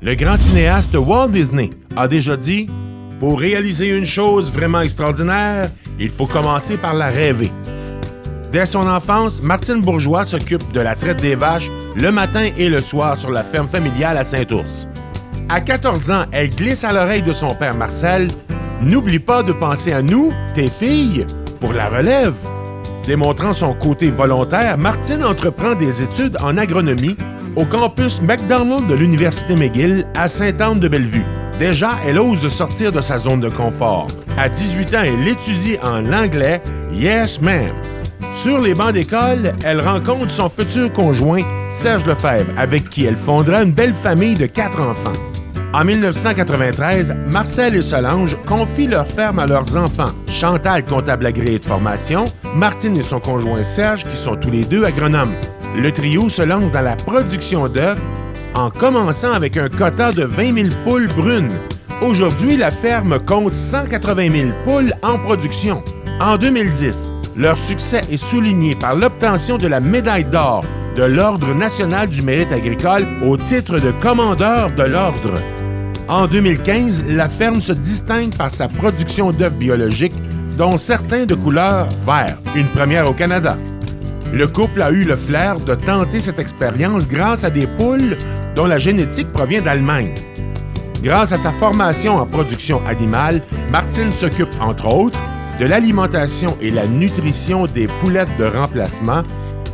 Le grand cinéaste Walt Disney a déjà dit « Pour réaliser une chose vraiment extraordinaire, il faut commencer par la rêver ». Dès son enfance, Martine Bourgeois s'occupe de la traite des vaches le matin et le soir sur la ferme familiale à Saint-Ours. À 14 ans, elle glisse à l'oreille de son père Marcel « N'oublie pas de penser à nous, tes filles, pour la relève ». Démontrant son côté volontaire, Martine entreprend des études en agronomie au campus McDonald de l'Université McGill à Sainte-Anne-de-Bellevue. Déjà, elle ose sortir de sa zone de confort. À 18 ans, elle étudie en anglais « Yes, ma'am ». Sur les bancs d'école, elle rencontre son futur conjoint, Serge Lefebvre, avec qui elle fondera une belle famille de 4 enfants. En 1993, Marcel et Solange confient leur ferme à leurs enfants. Chantal, comptable agréé de formation, Martine et son conjoint Serge, qui sont tous les deux agronomes. Le trio se lance dans la production d'œufs en commençant avec un quota de 20 000 poules brunes. Aujourd'hui, la ferme compte 180 000 poules en production. En 2010, leur succès est souligné par l'obtention de la médaille d'or de l'Ordre national du mérite agricole au titre de commandeur de l'Ordre. En 2015, la ferme se distingue par sa production d'œufs biologiques, dont certains de couleur vert, une première au Canada. Le couple a eu le flair de tenter cette expérience grâce à des poules dont la génétique provient d'Allemagne. Grâce à sa formation en production animale, Martine s'occupe, entre autres, de l'alimentation et la nutrition des poulettes de remplacement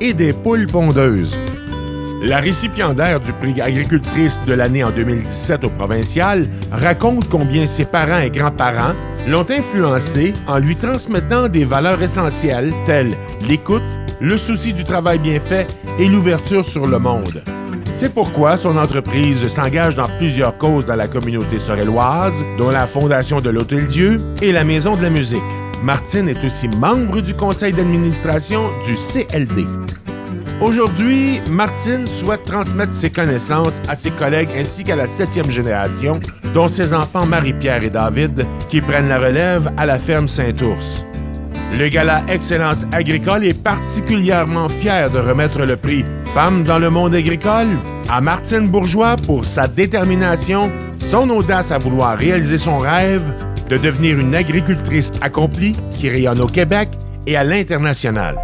et des poules pondeuses. La récipiendaire du prix agricultrice de l'année en 2017 au provincial raconte combien ses parents et grands-parents l'ont influencée en lui transmettant des valeurs essentielles telles l'écoute, le souci du travail bien fait et l'ouverture sur le monde. C'est pourquoi son entreprise s'engage dans plusieurs causes dans la communauté sorelloise, dont la Fondation de l'Hôtel-Dieu et la Maison de la musique. Martine est aussi membre du conseil d'administration du CLD. Aujourd'hui, Martine souhaite transmettre ses connaissances à ses collègues ainsi qu'à la 7e génération, dont ses enfants Marie-Pierre et David, qui prennent la relève à la ferme Saint-Ours. Le Gala Excellence agricole est particulièrement fier de remettre le prix Femme dans le monde agricole à Martine Bourgeois pour sa détermination, son audace à vouloir réaliser son rêve de devenir une agricultrice accomplie qui rayonne au Québec et à l'international.